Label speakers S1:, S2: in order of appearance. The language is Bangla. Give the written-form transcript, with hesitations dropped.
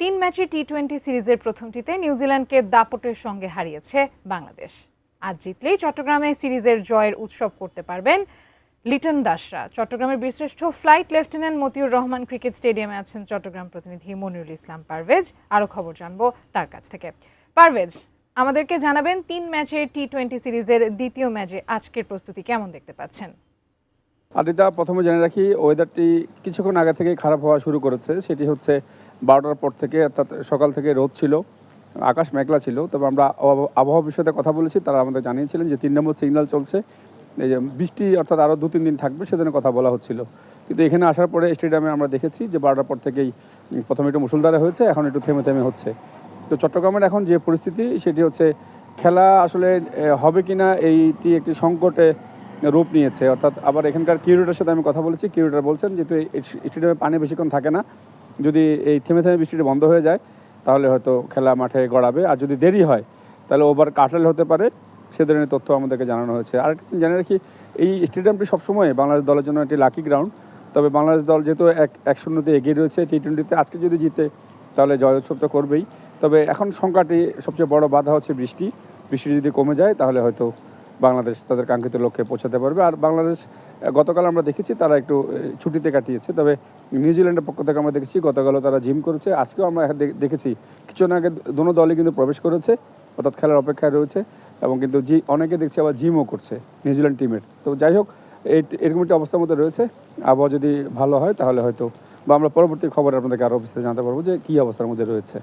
S1: তিন ম্যাচের টি-20 সিরিজের প্রথমটিতে নিউজিল্যান্ডকে দাপটের সঙ্গে হারিয়েছে বাংলাদেশ। আজ জিতলেই চট্টগ্রামে সিরিজের জয়ের উৎসব করতে পারবেন লিটন দাসরা। চট্টগ্রামের বীরশ্রেষ্ঠ flight lieutenant Motiur Rahman cricket স্টেডিয়ামে আছেন চট্টগ্রাম প্রতিনিধি মনিরুল ইসলাম পারভেজ। আরও খবর জানবো তার কাছ থেকে। পারভেজ, আমাদেরকে জানাবেন তিন ম্যাচের টি-20 সিরিজের দ্বিতীয় ম্যাচে আজকের প্রস্তুতি কেমন দেখতে পাচ্ছেন?
S2: আদিতা, প্রথমে জেনে রাখি ওয়েদারটি কিছুক্ষণ আগে থেকে খারাপ হওয়া শুরু করেছে। সেটি হচ্ছে 12টার পর থেকে, অর্থাৎ সকাল থেকে রোদ ছিল, আকাশ মেঘলা ছিল। তবে আমরা আবহাওয়া বিষয়ে কথা বলেছি, তারা আমাদের জানিয়েছিলেন যে 3 নম্বর সিগন্যাল চলছে, এই যে বৃষ্টি অর্থাৎ আরও 2-3 দিন থাকবে, সেজন্য কথা বলা হচ্ছিল। কিন্তু এখানে আসার পরে স্টেডিয়ামে আমরা দেখেছি যে 12টার পর থেকেই প্রথমে একটু মুষলধারে হয়েছে, এখন একটু থেমে থেমে হচ্ছে। তো চট্টগ্রামের এখন যে পরিস্থিতি সেটি হচ্ছে খেলা আসলে হবে কিনা এইটি একটি সংকটে রূপ নিয়েছে। অর্থাৎ আবার এখানকার কিউরেটারের সাথে আমি কথা বলেছি, কিউরেটার বলছেন যেহেতু স্টেডিয়ামে পানি বেশিক্ষণ থাকে না, যদি এই থেমে থেমে বৃষ্টিটা বন্ধ হয়ে যায় তাহলে হয়তো খেলা মাঠে গড়াবে, আর যদি দেরি হয় তাহলে ওভার কাটাল হতে পারে, সে ধরনের তথ্য আমাদেরকে জানানো হয়েছে। আর একটা জানে রাখি, এই স্টেডিয়ামটি সবসময় বাংলাদেশ দলের জন্য একটি লাকি গ্রাউন্ড। তবে বাংলাদেশ দল যেহেতু 1-0 এগিয়ে রয়েছে টি-20তে, আজকে যদি জিতে তাহলে জয় উৎসব তো করবেই। তবে এখন সংখ্যাটি সবচেয়ে বড় বাধা হচ্ছে বৃষ্টি যদি কমে যায় তাহলে হয়তো বাংলাদেশ তাদের কাঙ্ক্ষিত লক্ষ্যে পৌঁছাতে পারবে। আর বাংলাদেশ গতকাল আমরা দেখেছি তারা একটু ছুটিতে কাটিয়েছে। তবে নিউজিল্যান্ডের পক্ষ থেকে আমরা দেখেছি গতকালও তারা জিম করেছে, আজকেও আমরা দেখেছি কিছুক্ষণ আগে দোনো দলই কিন্তু প্রবেশ করেছে, অর্থাৎ খেলার অপেক্ষায় রয়েছে, এবং কিন্তু অনেকে দেখছি আবার জিমও করছে নিউজিল্যান্ড টিমের। তো যাই হোক, এরকম একটি অবস্থার মধ্যে রয়েছে। আবহাওয়া যদি ভালো হয় তাহলে হয়তো বা আমরা পরবর্তী খবর আপনাদেরকে আরও বিস্তারিত জানাতে পারবো যে কী অবস্থার মধ্যে রয়েছে।